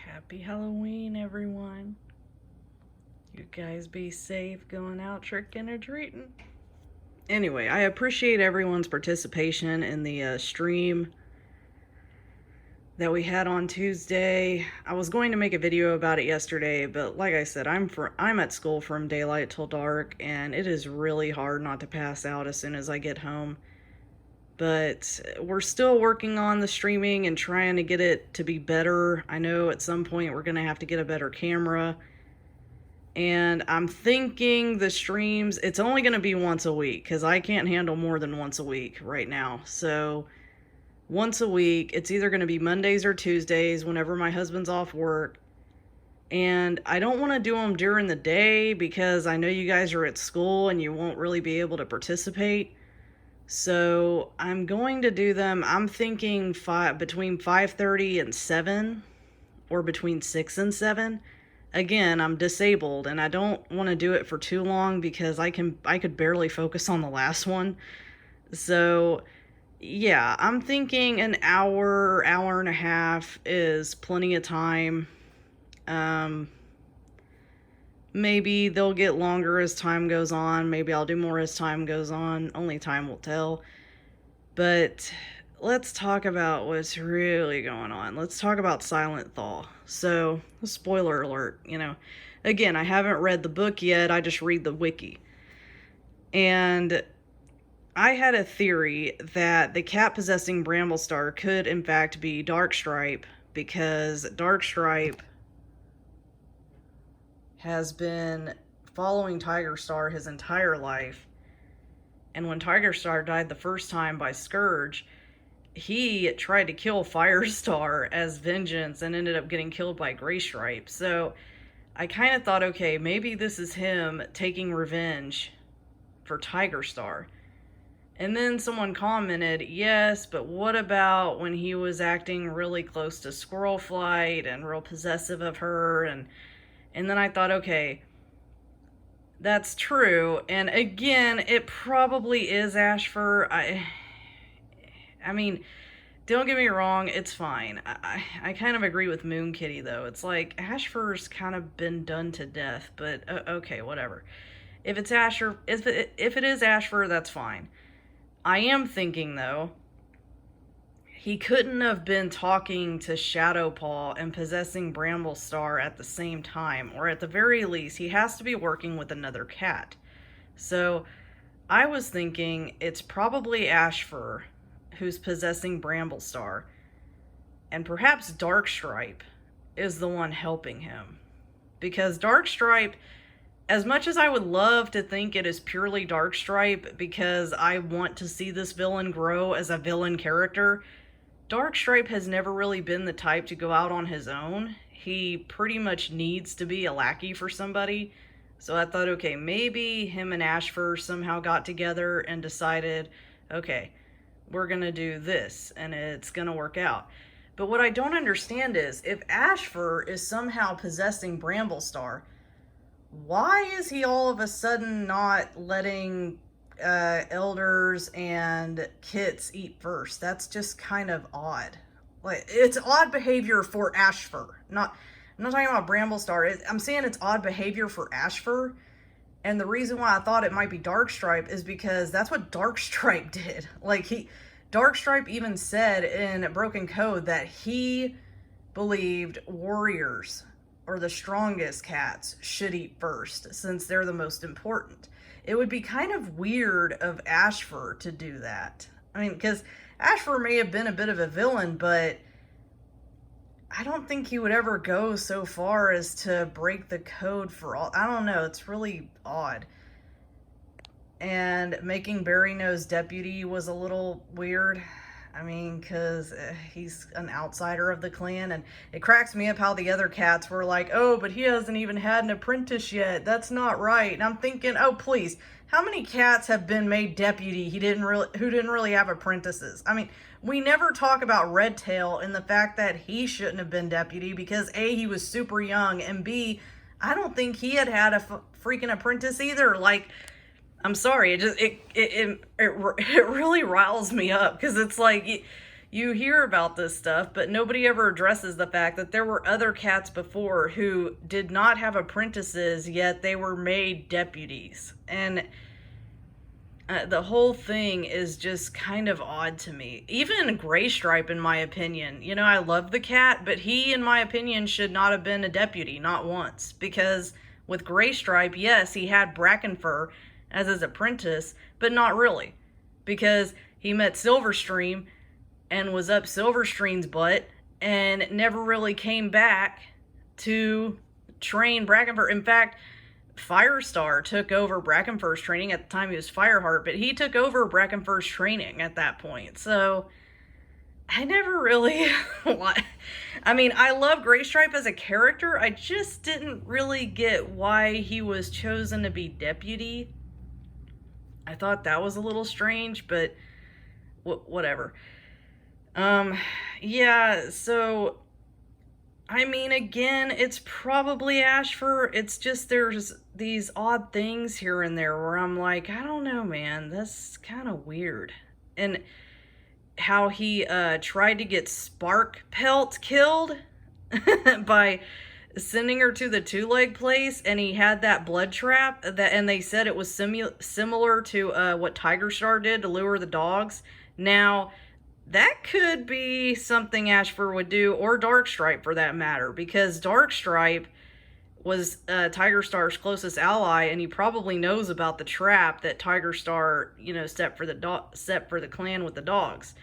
Happy Halloween, everyone. You guys be safe going out tricking or treating. Anyway, I appreciate everyone's participation in the stream that we had on Tuesday. I was going to make a video about it yesterday, but like I said, I'm at school from daylight till dark, and it is really hard not to pass out as soon as I get home. But we're still working on the streaming and trying to get it to be better. I know at some point we're going to have to get a better camera. And I'm thinking the streams, it's only going to be once a week because I can't handle more than once a week right now. So once a week, it's either going to be Mondays or Tuesdays whenever my husband's off work. And I don't want to do them during the day because I know you guys are at school and you won't really be able to participate. So I'm going to do them, I'm thinking between 5:30 and 7, or between 6 and 7. Again, I'm disabled and I don't want to do it for too long because I could barely focus on the last one. So yeah, I'm thinking an hour and a half is plenty of time. Maybe they'll get longer as time goes on. Maybe I'll do more as time goes on. Only time will tell. But let's talk about what's really going on. Let's talk about Silent Thaw. So, spoiler alert, Again, I haven't read the book yet. I just read the wiki. And I had a theory that the cat possessing Bramblestar could, in fact, be Darkstripe, because Darkstripe has been following Tigerstar his entire life. And when Tigerstar died the first time by Scourge, he tried to kill Firestar as vengeance and ended up getting killed by Graystripe. So I kind of thought, okay, maybe this is him taking revenge for Tigerstar. And then someone commented, yes, but what about when he was acting really close to Squirrel Flight and real possessive of her? And then I thought, okay, that's true. And again, it probably is Ashford. I mean, don't get me wrong, it's fine. I kind of agree with Moon Kitty, though. It's like, Ashford's kind of been done to death, but okay, whatever. If it's Ashford, if it is Ashford, that's fine. I am thinking, though, he couldn't have been talking to Shadowpaw and possessing Bramblestar at the same time, or at the very least, he has to be working with another cat. So I was thinking it's probably Ashford who's possessing Bramblestar, and perhaps Darkstripe is the one helping him. Because Darkstripe, as much as I would love to think it is purely Darkstripe because I want to see this villain grow as a villain character, Darkstripe has never really been the type to go out on his own. He pretty much needs to be a lackey for somebody. So I thought, okay, maybe him and Ashford somehow got together and decided, okay, we're going to do this and it's going to work out. But what I don't understand is, if Ashford is somehow possessing Bramblestar, why is he all of a sudden not letting elders and kits eat first? That's just kind of odd. Like, it's odd behavior for Ashford. I'm not talking about Bramblestar. I'm saying it's odd behavior for Ashford. And the reason why I thought it might be Darkstripe is because that's what Darkstripe did. Like, Darkstripe even said in Broken Code that he believed warriors, or the strongest cats, should eat first, since they're the most important. It would be kind of weird of Ashford to do that. I mean, because Ashford may have been a bit of a villain, but I don't think he would ever go so far as to break the code for all. I don't know. It's really odd. And making Barrynose deputy was a little weird. I mean, because he's an outsider of the clan, and it cracks me up how the other cats were like, oh, but he hasn't even had an apprentice yet. That's not right. And I'm thinking, oh, please, how many cats have been made deputy who didn't really have apprentices? I mean, we never talk about Redtail and the fact that he shouldn't have been deputy because A, he was super young, and B, I don't think he had a freaking apprentice either. Like, I'm sorry, it really riles me up, because it's like, you hear about this stuff, but nobody ever addresses the fact that there were other cats before who did not have apprentices, yet they were made deputies. And the whole thing is just kind of odd to me. Even Gray Stripe, in my opinion, you know, I love the cat, but he, in my opinion, should not have been a deputy, not once. Because with Gray Stripe, yes, he had Brackenfur as his apprentice, but not really. Because he met Silverstream and was up Silverstream's butt and never really came back to train Brackenfur. In fact, Firestar took over Brackenfur's training. At the time he was Fireheart, but he took over Brackenfur's training at that point. So I never really I mean, I love Gray Stripe as a character. I just didn't really get why he was chosen to be deputy. I thought that was a little strange, but whatever. Yeah, so I mean, again, it's probably Ashford. It's just there's these odd things here and there where I'm like, I don't know, man. That's kind of weird. And how he tried to get Spark Pelt killed by sending her to the two-leg place, and he had that blood trap, and they said it was similar to what Tiger Star did to lure the dogs. Now, that could be something Ashford would do, or Darkstripe for that matter, because Darkstripe was Tiger Star's closest ally, and he probably knows about the trap that Tiger Star, you know, set for the clan with the dogs.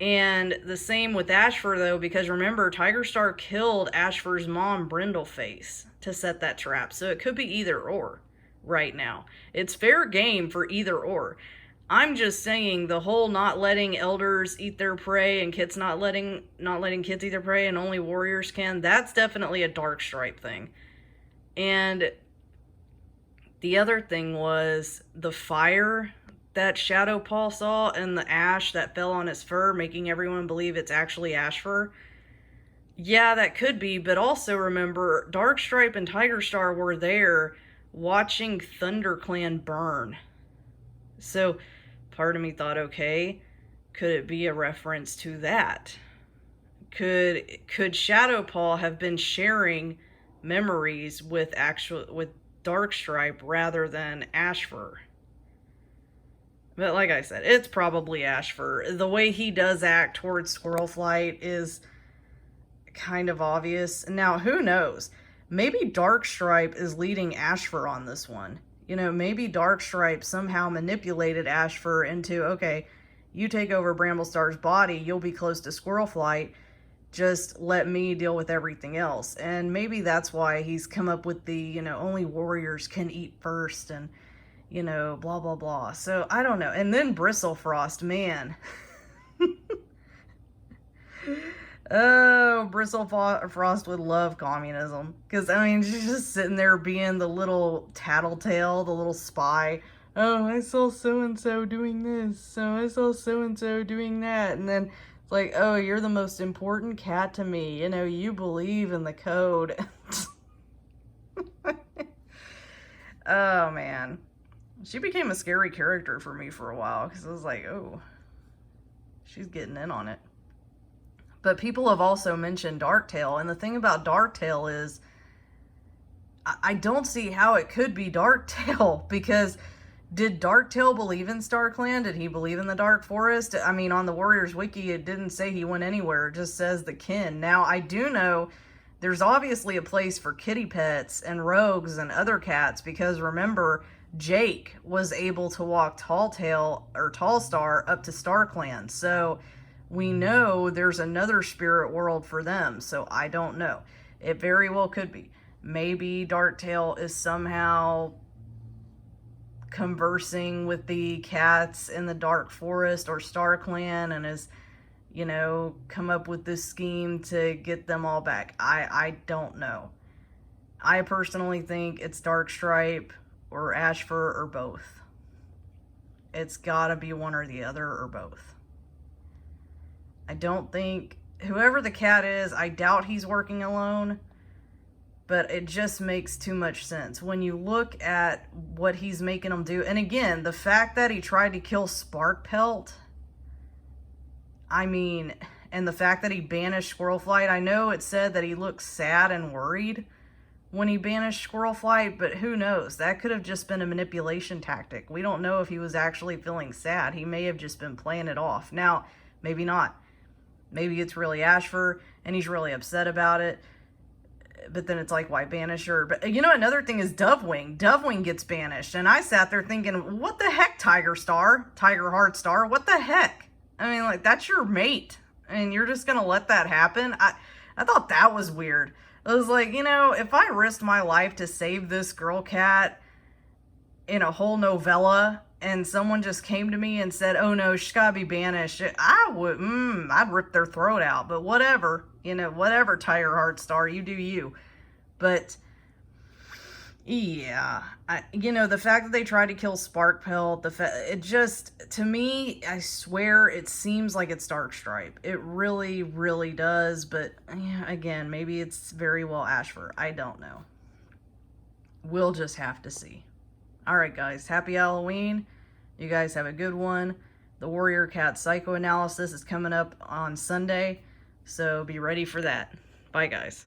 And the same with Ashford, though, because remember, Tiger Star killed Ashford's mom, Brindleface, to set that trap. So it could be either or right now. It's fair game for either or. I'm just saying the whole not letting elders eat their prey and kids not letting kids eat their prey and only warriors can, that's definitely a Darkstripe thing. And the other thing was the fire that Shadow Paw saw and the ash that fell on his fur, making everyone believe it's actually ash fur. Yeah, that could be, but also remember, Darkstripe and Tiger Star were there watching ThunderClan burn. So part of me thought, okay, could it be a reference to that? Could Shadowpaw have been sharing memories with Darkstripe rather than Ashfur? But like I said, it's probably Ashfur. The way he does act towards Squirrel Flight is kind of obvious. Now, who knows? Maybe Darkstripe is leading Ashfur on this one. You know, maybe Darkstripe somehow manipulated Ashfur into, okay, you take over Bramblestar's body, you'll be close to Squirrel Flight, just let me deal with everything else. And maybe that's why he's come up with the, you know, only warriors can eat first and, you know, blah, blah, blah. So, I don't know. And then Bristlefrost, man. Oh, Bristlefrost would love communism. Because, I mean, she's just sitting there being the little tattletale, the little spy. Oh, I saw so-and-so doing this. So I saw so-and-so doing that. And then it's like, oh, you're the most important cat to me. You know, you believe in the code. Oh, man. She became a scary character for me for a while. Because I was like, oh, she's getting in on it. But people have also mentioned Darktail, and the thing about Darktail is I don't see how it could be Darktail, because did Darktail believe in StarClan? Did he believe in the Dark Forest? I mean, on the Warriors Wiki, it didn't say he went anywhere. It just says the kin. Now, I do know there's obviously a place for kitty pets and rogues and other cats, because remember, Jake was able to walk Talltail or Tallstar up to StarClan. So we know there's another spirit world for them, so I don't know. It very well could be. Maybe Darktail is somehow conversing with the cats in the Dark Forest or StarClan and has, you know, come up with this scheme to get them all back. I don't know. I personally think it's Darkstripe or Ashfur or both. It's gotta be one or the other or both. I don't think, whoever the cat is, I doubt he's working alone, but it just makes too much sense. When you look at what he's making them do, and again, the fact that he tried to kill Sparkpelt, I mean, and the fact that he banished Squirrel Flight, I know it said that he looked sad and worried when he banished Squirrel Flight, but who knows? That could have just been a manipulation tactic. We don't know if he was actually feeling sad. He may have just been playing it off. Now, maybe not. Maybe it's really Ashford and he's really upset about it. But then it's like, why banish her? But you know, another thing is Dovewing. Dovewing gets banished. And I sat there thinking, what the heck, Tiger Heart Star? What the heck? I mean, like, that's your mate. And you're just going to let that happen? I thought that was weird. I was like, you know, if I risked my life to save this girl cat in a whole novella and someone just came to me and said, oh no, she's got to be banished, I'd rip their throat out. But whatever, you know, whatever, Tiger Heart Star, you do you. But yeah, you know, the fact that they tried to kill Sparkpelt, it just, to me, I swear, it seems like it's Darkstripe. It really, really does. But yeah, again, maybe it's very well Ashford. I don't know. We'll just have to see. All right, guys, happy Halloween. You guys have a good one. The Warrior Cat Psychoanalysis is coming up on Sunday, so be ready for that. Bye, guys.